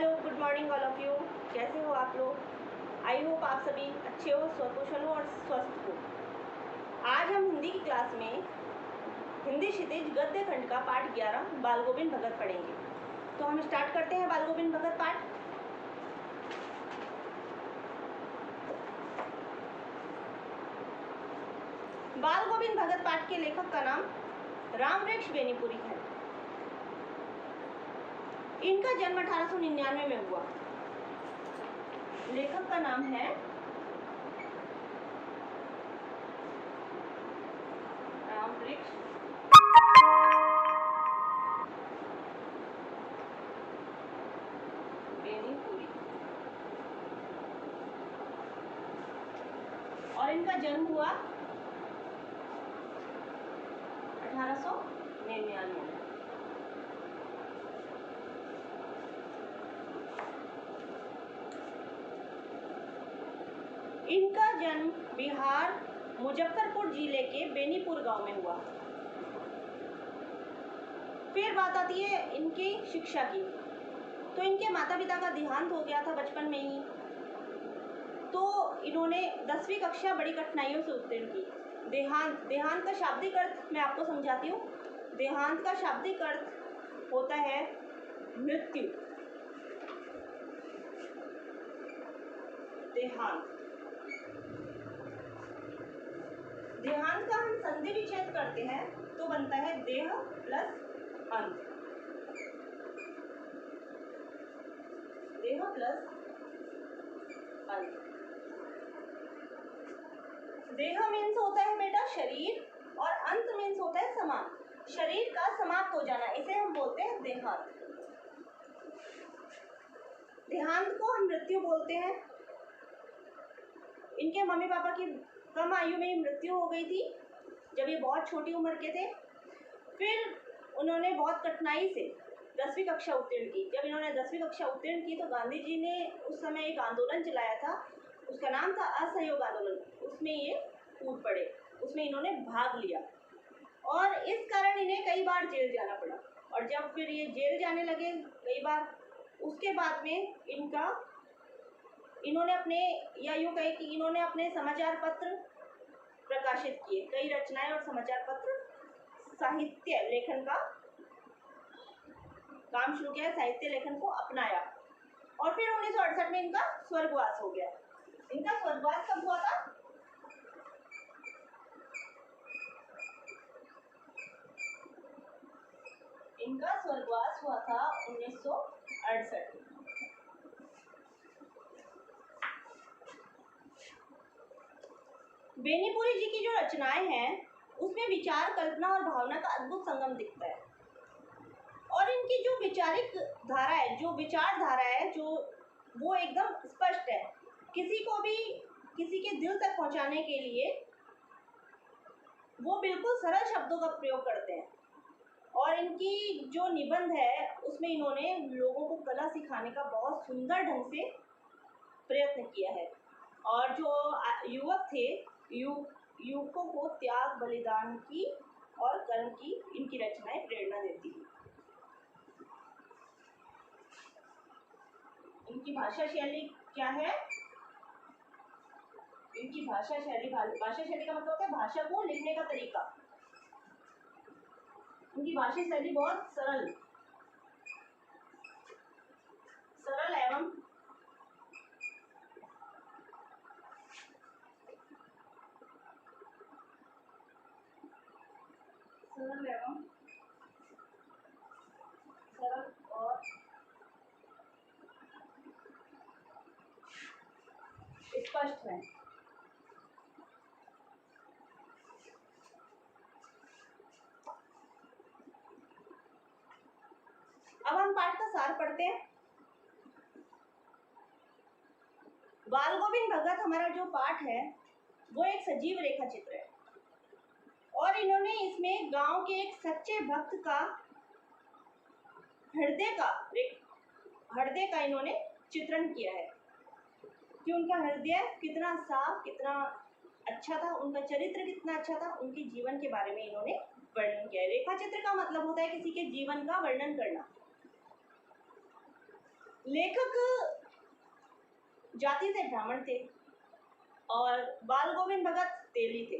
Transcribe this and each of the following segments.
Hello, good morning all of you. कैसे हो आप लोग? आई होप आप सभी अच्छे हो, स्वकुशल हो और स्वस्थ हो। आज हम हिंदी की क्लास में हिंदी क्षितिज गद्य खंड का पाठ 11 बाल गोविंद भगत पढ़ेंगे। तो हम स्टार्ट करते हैं बाल गोविंद भगत पाठ। बाल गोविंद भगत पाठ के लेखक का नाम रामवृक्ष बेनीपुरी है। इनका जन्म 1899 में हुआ। लेखक का नाम है रामवृक्ष बेनीपुरी और इनका जन्म हुआ 1899 में। इनका जन्म बिहार मुजफ्फरपुर जिले के बेनीपुर गांव में हुआ। फिर बात आती है इनकी शिक्षा की। तो इनके माता पिता का देहांत हो गया था बचपन में ही। तो इन्होंने 10वीं कक्षा बड़ी कठिनाइयों से उत्तीर्ण की। देहांत का शाब्दिक अर्थ मैं आपको समझाती हूँ। देहांत का शाब्दिक अर्थ होता है मृत्यु। देहांत का हम संधि विच्छेद करते हैं तो बनता है देह प्लस अंत। देह प्लस अंत। देह मीन्स होता है बेटा शरीर और अंत मीन्स होता है समाप्त। शरीर का समाप्त हो जाना, इसे हम बोलते हैं देहांत। देहांत को हम मृत्यु बोलते हैं। इनके मम्मी पापा की कम आयु में मृत्यु हो गई थी जब ये बहुत छोटी उम्र के थे। फिर उन्होंने बहुत कठिनाई से 10वीं कक्षा उत्तीर्ण की। जब इन्होंने 10वीं कक्षा उत्तीर्ण की तो गांधी जी ने उस समय एक आंदोलन चलाया था, उसका नाम था असहयोग आंदोलन। उसमें ये कूद पड़े, उसमें इन्होंने भाग लिया और इस कारण इन्हें कई बार जेल जाना पड़ा। और जब फिर ये जेल जाने लगे कई बार, उसके बाद में इन्होंने अपने, या यूँ कहे कि इन्होंने अपने समाचार पत्र प्रकाशित किए, कई रचनाएं और समाचार पत्र, साहित्य लेखन का काम शुरू किया, साहित्य लेखन को अपनाया। और फिर 1968 में इनका स्वर्गवास हो गया। इनका स्वर्गवास कब हुआ था? इनका स्वर्गवास हुआ था 1968। बेनीपुरी जी की जो रचनाएं हैं उसमें विचार, कल्पना और भावना का अद्भुत संगम दिखता है। और इनकी जो विचारिक धारा है, जो विचारधारा है, जो वो एकदम स्पष्ट है। किसी को भी किसी के दिल तक पहुंचाने के लिए वो बिल्कुल सरल शब्दों का प्रयोग करते हैं। और इनकी जो निबंध है उसमें इन्होंने लोगों को कला सिखाने का बहुत सुंदर ढंग से प्रयत्न किया है। और जो युवक थे, युवकों को त्याग, बलिदान की और कर्म की इनकी रचनाएं प्रेरणा देती है। इनकी भाषा शैली क्या है? इनकी भाषा शैली का मतलब होता है भाषा को लिखने का तरीका। इनकी भाषा शैली बहुत सरल एवं सरल और स्पष्ट है। अब हम पाठ का सार पढ़ते हैं। बाल गोविंद भगत हमारा जो पाठ है वो एक सजीव रेखा चित्र है और इन्होंने इसमें गांव के एक सच्चे भक्त का हृदय का इन्होंने चित्रण किया है कि उनका हृदय कितना साफ, कितना अच्छा था, उनका चरित्र कितना अच्छा था, उनके जीवन के बारे में इन्होंने वर्णन किया है। रेखा चित्र का मतलब होता है किसी के जीवन का वर्णन करना। लेखक जाति से ब्राह्मण थे और बाल गोविंद भगत तेली थे।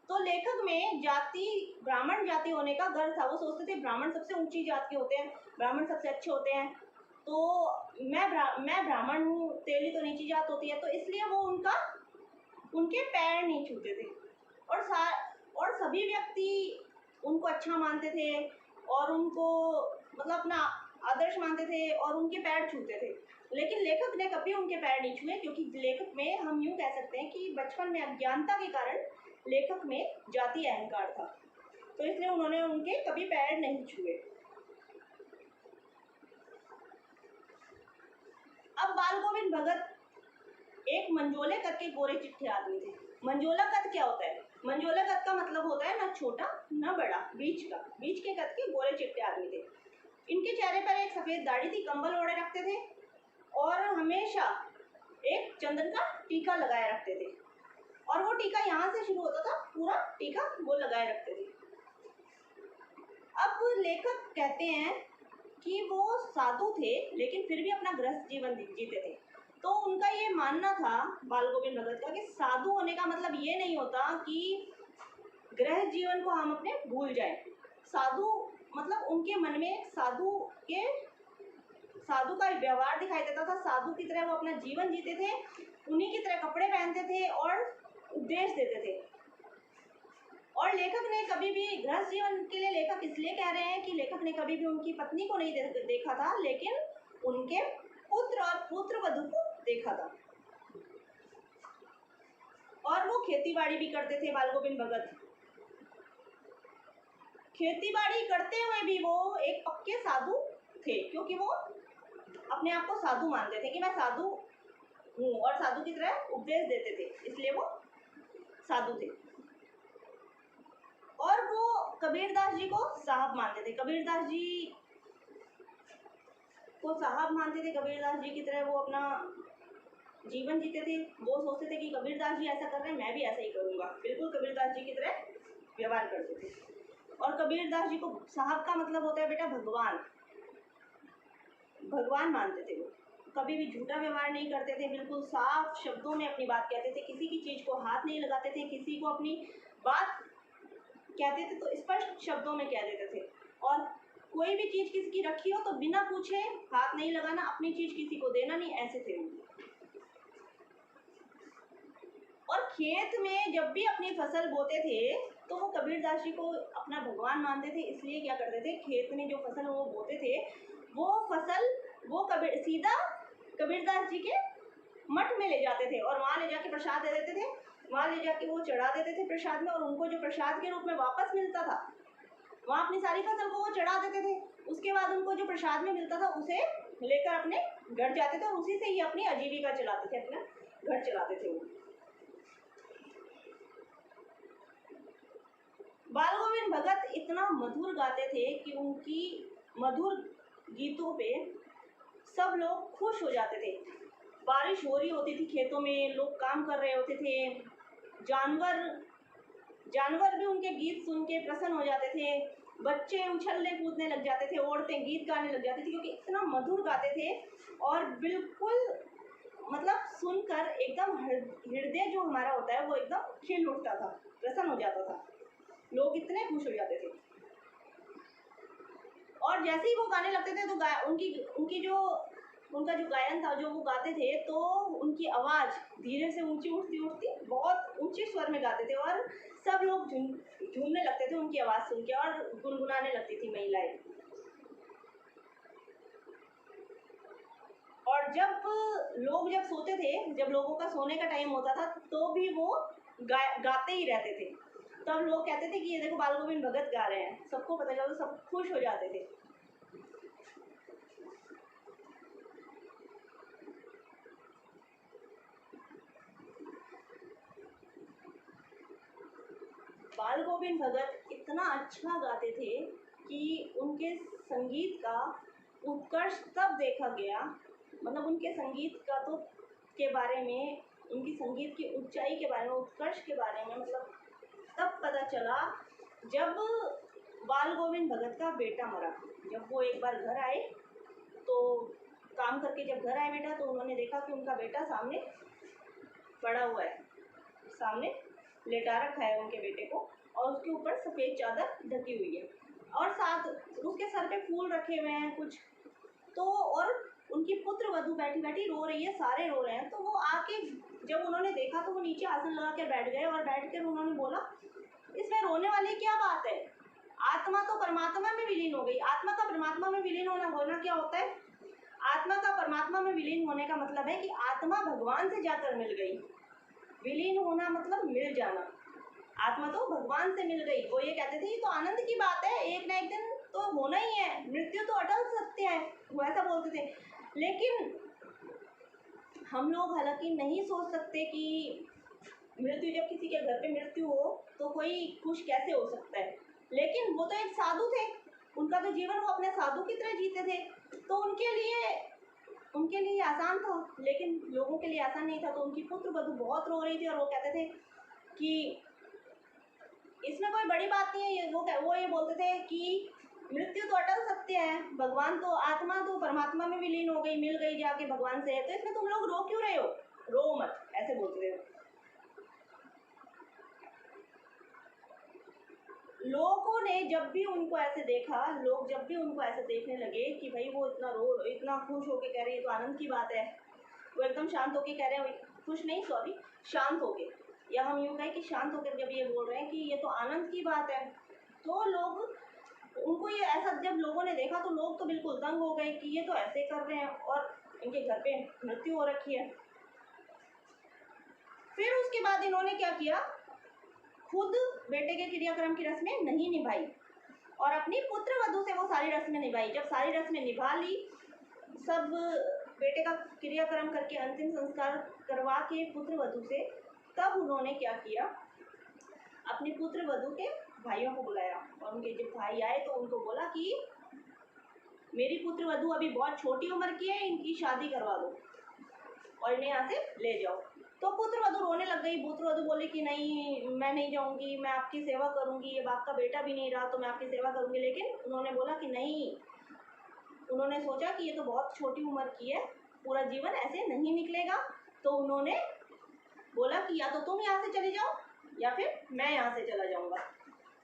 तो लेखक में जाति ब्राह्मण जाति होने का गर्व था। वो सोचते थे ब्राह्मण सबसे ऊंची जात के होते हैं, ब्राह्मण सबसे अच्छे होते हैं, तो मैं ब्राह्मण हूँ, तेली तो नीची जात होती है, तो इसलिए वो उनके पैर नहीं छूते थे। और सभी व्यक्ति उनको अच्छा मानते थे और उनको मतलब अपना आदर्श मानते थे और उनके पैर छूते थे। लेकिन लेखक ने कभी उनके पैर नहीं छुए, क्योंकि लेखक में हम यूँ कह सकते हैं कि बचपन में अज्ञानता के कारण लेखक में जाति अहंकार था, तो इसलिए उन्होंने उनके कभी पैर नहीं छुए। अब बाल गोविंद भगत एक मंजोले कद के गोरे चिट्ठे आदमी थे। मंजोला कद क्या होता है? मंजोला कद का मतलब होता है ना छोटा ना बड़ा, बीच के कद के गोरे चिट्टे आदमी थे। इनके चेहरे पर एक सफेद दाढ़ी थी, कंबल ओढ़े रखते थे और हमेशा एक चंदन का टीका लगाए रखते थे, और वो टीका यहाँ से शुरू होता था, पूरा टीका वो लगाए रखते थे। अब लेखक कहते हैं कि वो साधु थे लेकिन फिर भी अपना गृहस्थ जीवन जीते थे। तो उनका ये मानना था बाल गोविंद भगत का कि साधु होने का मतलब ये नहीं होता कि गृहस्थ जीवन को हम अपने भूल जाएं। साधु मतलब उनके मन में साधु का व्यवहार दिखाई देता था, साधु की तरह वो अपना जीवन जीते थे, उन्हीं की तरह कपड़े पहनते थे और उपदेश देते थे। और लेखक ने कभी भी गृहस्थ जीवन के लिए लेखक इसलिए कह रहे हैं कि लेखक ने कभी भी उनकी पत्नी को नहीं देखा था, लेकिन उनके पुत्र और पुत्रवधू को देखा था। और वो खेती बाड़ी भी करते थे बाल गोविंद भगत। खेती बाड़ी करते हुए भी वो एक पक्के साधु थे, क्योंकि वो अपने आप को साधु मानते थे कि मैं साधु हूँ और साधु की तरह उपदेश देते थे, इसलिए वो साधु थे। और वो कबीरदास जी को साहब मानते थे, कबीरदास जी को साहब मानते थे, कबीरदास जी की तरह वो अपना जीवन जीते थे। वो सोचते थे कि कबीरदास जी ऐसा कर रहे हैं, मैं भी ऐसा ही करूँगा, बिल्कुल कबीरदास जी की तरह व्यवहार करते थे। और कबीरदास जी को साहब का मतलब होता है बेटा भगवान मानते थे। वो कभी भी झूठा व्यवहार नहीं करते थे, बिल्कुल साफ शब्दों में अपनी बात कहते थे, किसी की चीज़ को हाथ नहीं लगाते थे, किसी को अपनी बात कहते थे तो स्पष्ट शब्दों में कह देते थे। और कोई भी चीज़ किसी की रखी हो तो बिना पूछे हाथ नहीं लगाना, अपनी चीज़ किसी को देना नहीं, ऐसे थे वो। और खेत में जब भी अपनी फसल बोते थे तो वो कबीरदास जी को अपना भगवान मानते थे, इसलिए क्या करते थे, खेत में जो फसल वो बोते थे वो फसल वो सीधा कबीरदास जी के मठ में ले जाते थे और वहाँ ले जाके प्रसाद दे देते थे, वहाँ ले जाके वो चढ़ा देते थे प्रसाद में, और उनको जो प्रसाद के रूप में वापस मिलता था वहाँ अपनी सारी फसल को वो चढ़ा देते थे। उसके बाद उनको जो प्रसाद में मिलता था उसे लेकर अपने घर जाते थे और उसी से ही अपनी आजीविका चलाते थे, अपना घर चलाते थे वो। बाल गोविंद भगत इतना मधुर गाते थे कि उनकी मधुर गीतों पे सब लोग खुश हो जाते थे। बारिश हो रही होती थी खेतों में, लोग काम कर रहे होते थे, जानवर भी उनके गीत सुन के प्रसन्न हो जाते थे, बच्चे उछलने कूदने लग जाते थे, औरतें गीत गाने लग जाती थी, क्योंकि इतना मधुर गाते थे और बिल्कुल मतलब सुनकर एकदम हृदय जो हमारा होता है वो एकदम खिल उठता था, प्रसन्न हो जाता था, लोग इतने खुश हो जाते थे। और जैसे ही वो गाने लगते थे तो उनका जो गायन था, जो वो गाते थे तो उनकी आवाज़ धीरे से ऊंची उठती बहुत ऊंचे स्वर में गाते थे और सब लोग झूमने लगते थे उनकी आवाज़ सुन के और गुनगुनाने लगती थी महिलाएं। और जब सोते थे, जब लोगों का सोने का टाइम होता था तो भी वो गाते ही रहते थे। तब लोग कहते थे कि ये देखो बाल गोविंद भगत गा रहे हैं, सबको पता चला, सब खुश हो जाते थे। बाल गोविंद भगत इतना अच्छा गाते थे कि उनके संगीत का उत्कर्ष तब देखा गया, मतलब उनके संगीत का तो के बारे में, उनकी संगीत की ऊंचाई के बारे में, उत्कर्ष के बारे में मतलब तब पता चला जब बाल गोविंद भगत का बेटा मरा। जब वो एक बार घर आए तो काम करके जब घर आए बेटा तो उन्होंने देखा कि उनका बेटा सामने पड़ा हुआ है, सामने लेटा रखा है उनके बेटे को, और उसके ऊपर सफ़ेद चादर ढकी हुई है और साथ उसके सर पे फूल रखे हुए हैं कुछ। तो और उनकी पुत्र वधू बैठी बैठी रो रही है, सारे रो रहे हैं। तो वो आके जब उन्होंने देखा तो वो नीचे आसन लगा कर बैठ गए और बैठ कर उन्होंने बोला, इसमें रोने वाली क्या बात है, आत्मा तो परमात्मा में विलीन हो गई। आत्मा का परमात्मा में विलीन होना क्या होता है? आत्मा का परमात्मा में विलीन होने का मतलब है कि आत्मा भगवान से जाकर मिल गई। विलीन होना मतलब मिल जाना। आत्मा तो भगवान से मिल गई। वो ये कहते थे ये तो आनंद की बात है, एक ना एक दिन तो होना ही है, मृत्यु तो अटल सत्य है, वो ऐसा बोलते थे। लेकिन हम लोग हालांकि नहीं सोच सकते कि मृत्यु, जब किसी के घर पे मृत्यु हो तो कोई खुश कैसे हो सकता है। लेकिन वो तो एक साधु थे, उनका तो जीवन वो अपने साधु की तरह जीते थे, तो उनके लिए आसान था, लेकिन लोगों के लिए आसान नहीं था। तो उनकी पुत्र वधू बहुत रो रही थी और वो कहते थे कि इसमें कोई बड़ी बात नहीं है। वो ये बोलते थे कि मृत्यु तो अटल सत्य है, भगवान तो आत्मा तो परमात्मा में विलीन हो गई, मिल गई जाके भगवान से, तो इसमें तुम लोग रो क्यों रहे हो, रो मत, ऐसे बोलते थे। लोगों ने जब भी उनको ऐसे देखा, लोग जब भी उनको ऐसे देखने लगे कि भाई वो इतना खुश होके कह रहे हैं तो आनंद की बात है, वो एकदम शांत होके कह रहे हैं, खुश नहीं सॉरी शांत होके, या हम यूँ कहें कि शांत होकर जब ये बोल रहे हैं कि ये तो आनंद की बात है, तो लोग उनको ये ऐसा जब लोगों ने देखा तो लोग तो बिल्कुल दंग हो गए कि ये तो ऐसे कर रहे हैं और इनके घर पे मृत्यु हो रखी है। फिर उसके बाद इन्होंने क्या किया, खुद बेटे के क्रियाक्रम की रस्में नहीं निभाई और अपनी पुत्र वधू से वो सारी रस्में निभाई। जब सारी रस्में निभा ली, सब बेटे का क्रियाक्रम करके अंतिम संस्कार करवा के पुत्र वधू से, तब उन्होंने क्या किया, अपनी पुत्र वधू के भाइयों को बुलाया और उनके जब भाई आए तो उनको बोला कि मेरी पुत्र वधू अभी बहुत छोटी उम्र की है, इनकी शादी करवा दो और इन्हें यहाँ से ले जाओ। तो पुत्र वधू रोने लग गई। पुत्र वधू बोली कि नहीं, मैं नहीं जाऊँगी, मैं आपकी सेवा करूँगी, ये बाप का बेटा भी नहीं रहा तो मैं आपकी सेवा करूँगी। लेकिन उन्होंने बोला कि नहीं, उन्होंने सोचा कि ये तो बहुत छोटी उम्र की है, पूरा जीवन ऐसे नहीं निकलेगा। तो उन्होंने बोला कि या तो तुम यहाँ से चले जाओ या फिर मैं यहाँ से चला जाऊँगा।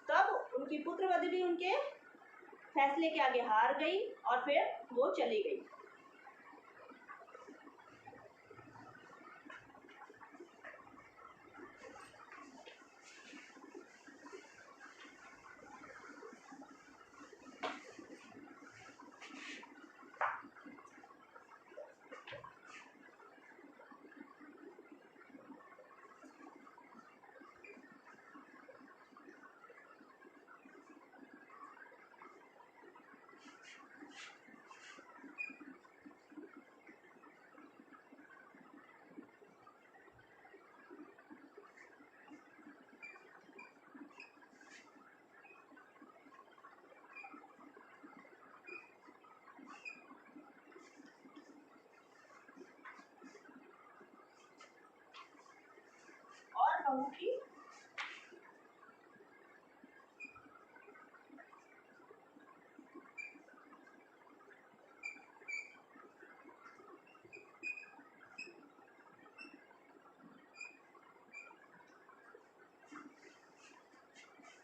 तब उनकी पुत्र वधू भी उनके फैसले के आगे हार गई और फिर वो चली गई। और बहू की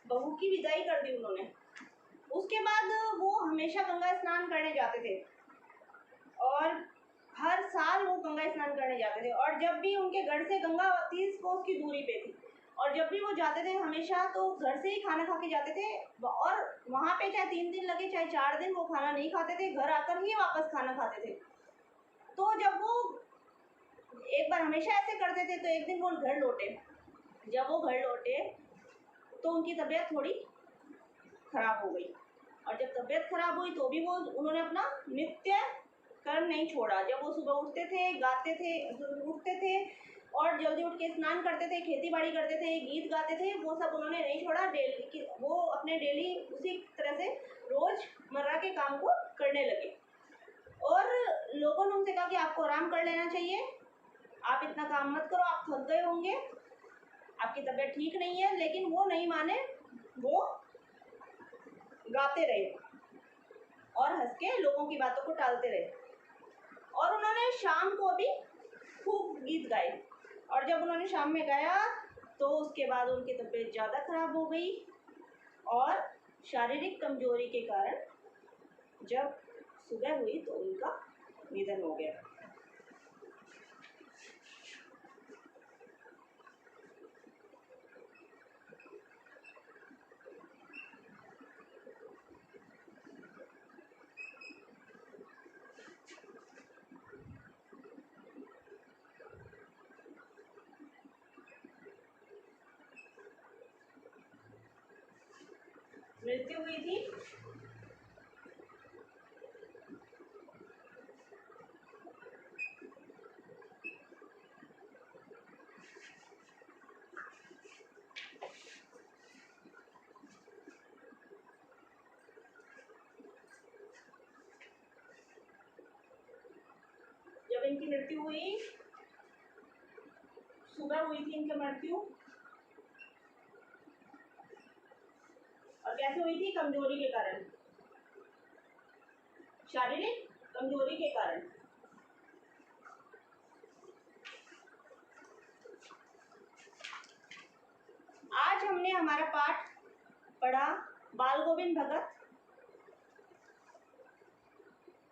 बहू की विदाई कर दी उन्होंने। उसके बाद वो हमेशा गंगा स्नान करने जाते थे और हर साल वो गंगा स्नान करने जाते थे। और जब भी उनके घर से गंगा 30 कोस की दूरी पे थी और जब भी वो जाते थे हमेशा तो घर से ही खाना खा के जाते थे और वहाँ पे चाहे 3 दिन लगे चाहे 4 दिन वो खाना नहीं खाते थे, घर आकर ही वापस खाना खाते थे। तो जब वो एक बार हमेशा ऐसे करते थे तो एक दिन वो घर लौटे। जब वो घर लौटे तो उनकी तबीयत थोड़ी खराब हो गई और जब तबीयत खराब हुई तो भी वो उन्होंने अपना नित्य कर्म नहीं छोड़ा। जब वो सुबह उठते थे, गाते थे, उठते थे और जल्दी उठ के स्नान करते थे, खेती बाड़ी करते थे, गीत गाते थे, वो सब उन्होंने नहीं छोड़ा। डेली वो अपने डेली उसी तरह से रोजमर्रा के काम को करने लगे। और लोगों ने उनसे कहा कि आपको आराम कर लेना चाहिए, आप इतना काम मत करो, आप थक गए होंगे, आपकी तबीयत ठीक नहीं है। लेकिन वो नहीं माने, वो गाते रहे और हंस के लोगों की बातों को टालते रहे। और उन्होंने शाम को भी खूब गीत गाए, और जब उन्होंने शाम में गाया तो उसके बाद उनकी तबीयत ज़्यादा खराब हो गई, और शारीरिक कमजोरी के कारण जब सुबह हुई तो उनका निधन हो गया। मृत्यु हुई थी जब इनकी मृत्यु हुई, सुबह हुई थी इनकी मृत्यु, और कैसे हुई थी? कमजोरी के कारण, शारीरिक कमजोरी के कारण। आज हमने हमारा पाठ पढ़ा बाल गोविंद भगत।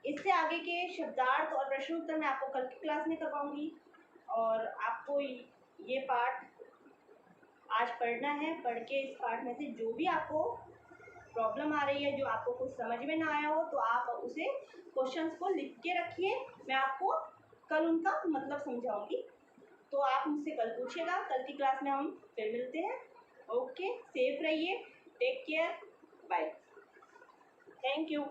इससे आगे के शब्दार्थ और प्रश्न उत्तर मैं आपको कल की क्लास में करवाऊंगी, और आपको ये पाठ आज पढ़ना है। पढ़ के इस पाठ में से जो भी आपको प्रॉब्लम आ रही है, जो आपको कुछ समझ में ना आया हो, तो आप उसे क्वेश्चंस को लिख के रखिए, मैं आपको कल उनका मतलब समझाऊंगी। तो आप मुझसे कल पूछिएगा, कल की क्लास में हम फिर मिलते हैं। ओके, सेफ रहिए, take care, bye, thank you.